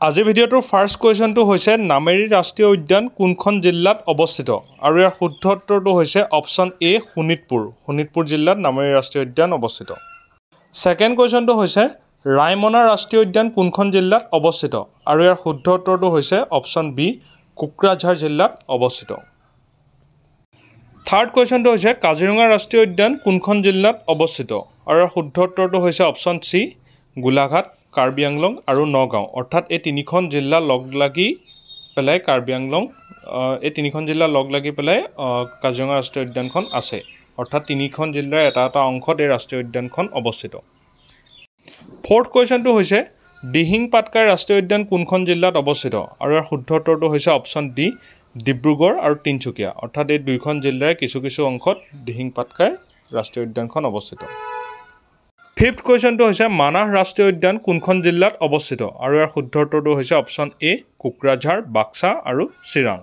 আজিৰ ভিডিঅ'টোৰ ফাৰ্ষ্ট কুৱেশ্যনটো হৈছে নামেৰী ৰাষ্ট্ৰীয় উদ্যান কোনখন জিলাত অৱস্থিত আৰু ইয়াৰ শুদ্ধ উত্তৰটো হৈছে অপশ্যন এ শোণিতপুৰ জিলাত নামেৰী ৰাষ্ট্ৰীয় উদ্যান অৱস্থিত। ছেকেণ্ড কুৱেশ্যনটো হৈছে ৰায়মনা ৰাষ্ট্ৰীয় উদ্যান কোনখন জিলাত অৱস্থিত আৰু ইয়াৰ শুদ্ধ উত্তৰটো হৈছে অপশ্যন বি কোকৰাঝাৰ জিলাত অৱস্থিত। থাৰ্ড কুৱেশ্যনটো হৈছে কাজিৰঙা ৰাষ্ট্ৰীয় উদ্যান কোনখন জিলাত অৱস্থিত আৰু ইয়াৰ শুদ্ধ উত্তৰটো হৈছে অপশ্যন চি গোলাঘাট, কাৰ্বি আংলং আৰু নগাঁও। অৰ্থাৎ এই তিনিখন জিলা লগ লাগি পেলাই কাজিৰঙা ৰাষ্ট্ৰীয় উদ্যানখন আছে। অৰ্থাৎ তিনিখন জিলাৰ এটা এটা অংশত এই ৰাষ্ট্ৰীয় উদ্যানখন অৱস্থিত। ফ'ৰ্থ কুৱেশ্যনটো হৈছে দিহিং পাটকাই ৰাষ্ট্ৰীয় উদ্যান কোনখন জিলাত অৱস্থিত আৰু ইয়াৰ শুদ্ধ উত্তৰটো হৈছে অপশ্যন ডি ডিব্ৰুগড় আৰু তিনিচুকীয়া। অৰ্থাৎ এই দুয়োখন জিলাৰে কিছু কিছু অংশত দিহিং পাটকাই ৰাষ্ট্ৰীয় উদ্যানখন অৱস্থিত। ফিফ্থ কুৱেশ্যনটো হৈছে মানাহ ৰাষ্ট্ৰীয় উদ্যান কোনখন জিলাত অৱস্থিত আৰু ইয়াৰ শুদ্ধ উত্তৰটো হৈছে অপশ্যন এ কোকৰাঝাৰ, বাক্সা আৰু চিৰাং।